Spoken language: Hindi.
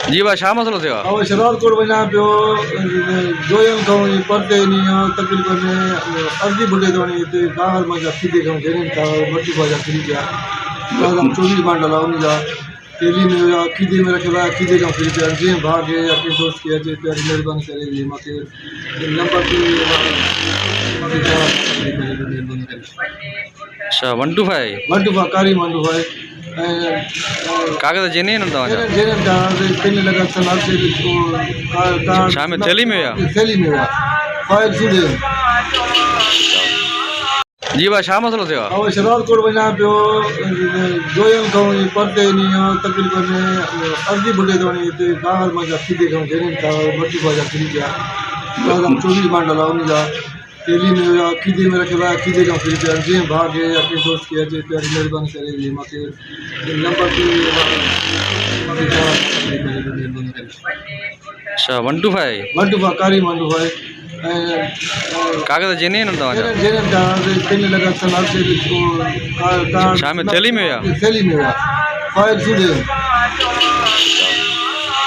जी भाई छा मसलो थियो अब शराब कोड वञा पियो जोयम खां परते नी तकरीबन अर्धी बुढ़े तो हिते कागल मां खीदे खां जरिन था मट्टी बाजा खरी पिया 24 बांडल उन जा तेली में हुआ खीदे में रखे हुआ खीदे खां फिरी पिया जीअं भाउ खे या कंहिं दोस्त खे अचे पिया महिरबानी करे मूंखे नंबर ते महिरबानी करे अच्छा 125 वंडू कारी वंडू है कागज जेने न तव्हांजा जेने था पिन लगा सलाह से कार छा में थैली में हुआ थैली में हुआ फाइल सुधे जी भाई छा मसलो थियो अब शराब कोड वञा पियो जोयम खां परते नी तकरीबन अर्धी बुढ़े तो हिते कागल मां खीदे खां जरिन था मट्टी बाजा खरी पिया 24 बांडल उन जा तेली में हुआ खीदे में रखे हुआ खीदे खां फिरी पिया जीअं भाउ खे या कंहिं दोस्त खे अचे पिया महिरबानी करे मूंखे नंबर ते महिरबानी करे अच्छा 125 वंडू कारी वंडू है कागज जेने न तव्हांजा जेने था पिन लगा सलाह से कार छा में थैली में हुआ थैली में हुआ फाइल सुधे